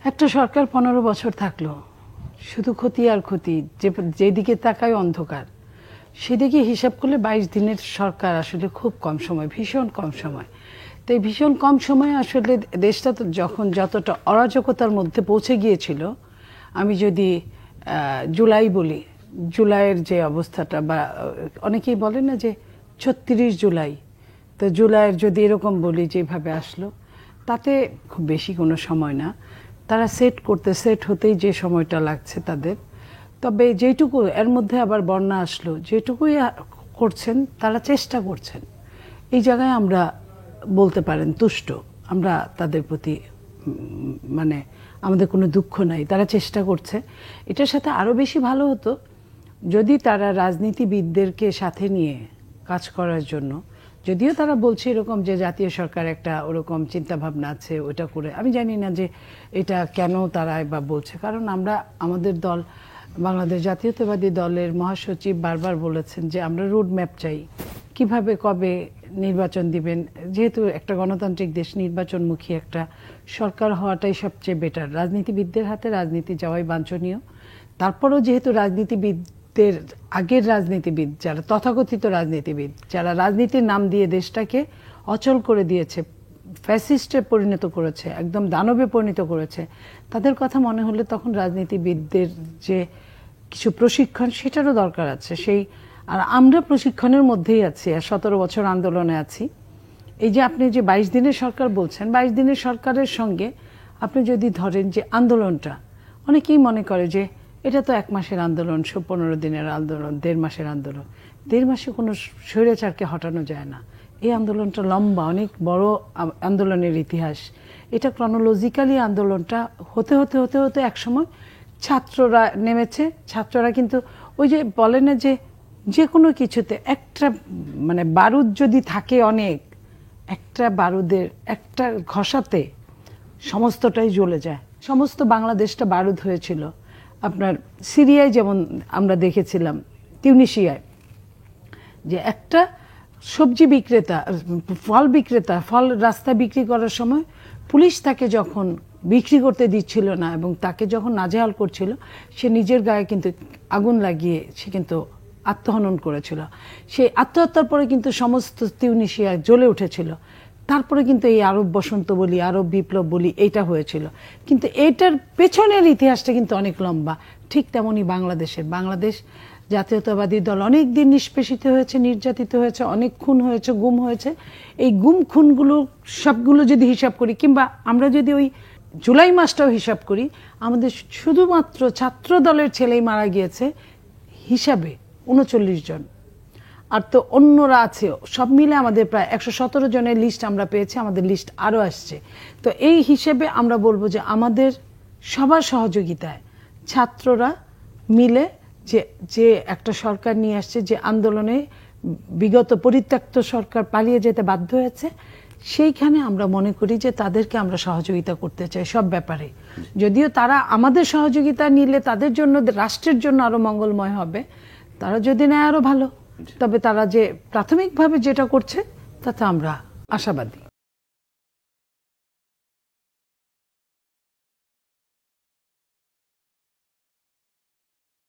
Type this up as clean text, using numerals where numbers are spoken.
একটা সরকার 15 বছর থাকলো, শুধু ক্ষতি আর ক্ষতি, যেদিকে তাকায় অন্ধকার। সেদিকে হিসাব করলে 22 দিনের সরকার আসলে খুব কম সময়, ভীষণ কম সময়। তো এই ভীষণ কম সময়ে আসলে দেশটা তো যখন যতটা অরাজকতার মধ্যে পৌঁছে গিয়েছিল, আমি যদি জুলাই বলি, জুলাইয়ের যে অবস্থাটা, বা অনেকেই বলে না যে 36 জুলাই, তো জুলাইয়ের যদি এরকম বলি যেভাবে আসলো, তাতে খুব বেশি কোনো সময় না। তারা সেট হতেই যে সময়টা লাগছে তাদের। তবে যেটুকু এর মধ্যে আবার বন্যা আসলো, যেটুকুই করছেন তারা চেষ্টা করছেন, এই জায়গায় আমরা বলতে পারেন তুষ্ট। আমরা তাদের প্রতি মানে আমাদের কোনো দুঃখ নাই, তারা চেষ্টা করছে। এটার সাথে আরও বেশি ভালো হতো যদি তারা রাজনীতিবিদদেরকে সাথে নিয়ে কাজ করার জন্য, যদিও তারা বলছে এরকম যে জাতীয় সরকার একটা ওরকম চিন্তাভাবনা আছে, ওটা করে আমি জানি না যে এটা কেন তারা বা বলছে। কারণ আমরা, আমাদের দল বাংলাদেশ জাতীয়তাবাদী দলের মহাসচিব বারবার বলেছেন যে আমরা রোড ম্যাপ চাই, কিভাবে কবে নির্বাচন দিবেন। যেহেতু একটা গণতান্ত্রিক দেশ, নির্বাচনমুখী একটা সরকার হওয়াটাই সবচেয়ে বেটার। রাজনীতিবিদদের হাতে রাজনীতি যাওয়াই বাঞ্ছনীয়। তারপরেও যেহেতু রাজনীতিবিদদের, আগের রাজনীতিবিদ যারা তথাকথিত রাজনীতিবিদ, যারা রাজনীতির নাম দিয়ে দেশটাকে অচল করে দিয়েছে, ফ্যাসিস্টে পরিণত করেছে, একদম দানবে পরিণত করেছে, তাদের কথা মনে হলে তখন রাজনীতিবিদদের যে কিছু প্রশিক্ষণ, সেটারও দরকার আছে। আর আমরা প্রশিক্ষণের মধ্যেই আছি, আর 17 বছর আন্দোলনে আছি। এই যে আপনি যে 22 দিনের সরকার বলছেন, 22 দিনের সরকারের সঙ্গে আপনি যদি ধরেন যে আন্দোলনটা, অনেকেই মনে করে যে এটা তো 1 মাসের আন্দোলন, 15 দিনের আন্দোলন, 1.5 মাসের আন্দোলন। 1.5 মাসে কোনো স্বৈরাচারকে হটানো যায় না। এই আন্দোলনটা লম্বা, অনেক বড় আন্দোলনের ইতিহাস। এটা ক্রনোলজিক্যালি আন্দোলনটা হতে হতে হতে হতে একসময় ছাত্ররা নেমেছে। ছাত্ররা কিন্তু ওই যে বলে না যে কোনো কিছুতে একটা মানে বারুদ যদি থাকে অনেক, একটা বারুদের একটা ঘষাতে সমস্তটাই জ্বলে যায়। সমস্ত বাংলাদেশটা বারুদ হয়েছিল। আপনার সিরিয়ায় যেমন আমরা দেখেছিলাম, তিউনিসিয়ায়, যে একটা সবজি বিক্রেতা, ফল বিক্রেতা ফল রাস্তায় বিক্রি করার সময় পুলিশ তাকে যখন বিক্রি করতে দিচ্ছিল না এবং তাকে যখন নাজেহাল করছিল, সে নিজের গায়ে কিন্তু আগুন লাগিয়ে সে কিন্তু আত্মহনন করেছিল। সেই আত্মহত্যার পরে কিন্তু সমস্ত তিউনিসিয়া জ্বলে উঠেছিল। তারপরে কিন্তু এই আরব বসন্ত বলি, আরব বিপ্লব বলি, এইটা হয়েছিল। কিন্তু এইটার পেছনের ইতিহাসটা কিন্তু অনেক লম্বা। ঠিক তেমনই বাংলাদেশ জাতীয়তাবাদী দল অনেক দিন নিষ্পেষিত হয়েছে, নির্যাতিত হয়েছে, অনেক খুন হয়েছে, গুম হয়েছে। এই গুম খুনগুলো সবগুলো যদি হিসাব করি, কিংবা আমরা যদি ওই জুলাই মাসটাও হিসাব করি, আমাদের শুধুমাত্র ছাত্র দলের ছেলেই মারা গিয়েছে হিসাবে 39 জন। আর তো অন্যরা আছে, সব মিলে আমাদের প্রায় 117 জনের লিস্ট আমরা পেয়েছি, আমাদের লিস্ট আরও আসছে। তো এই হিসেবে আমরা বলবো যে আমাদের সবার সহযোগিতায় ছাত্ররা মিলে যে একটা সরকার নিয়ে আসছে, যে আন্দোলনে বিগত পরিত্যক্ত সরকার পালিয়ে যেতে বাধ্য হয়েছে, সেইখানে আমরা মনে করি যে তাদেরকে আমরা সহযোগিতা করতে চাই সব ব্যাপারে। যদিও তারা আমাদের সহযোগিতা নিলে তাদের জন্য, রাষ্ট্রের জন্য আরো মঙ্গলময় হবে। তারা যদি নেয় আরো ভালো। তবে তারা যে প্রাথমিকভাবে যেটা করছে তাতে আমরা আশাবাদী।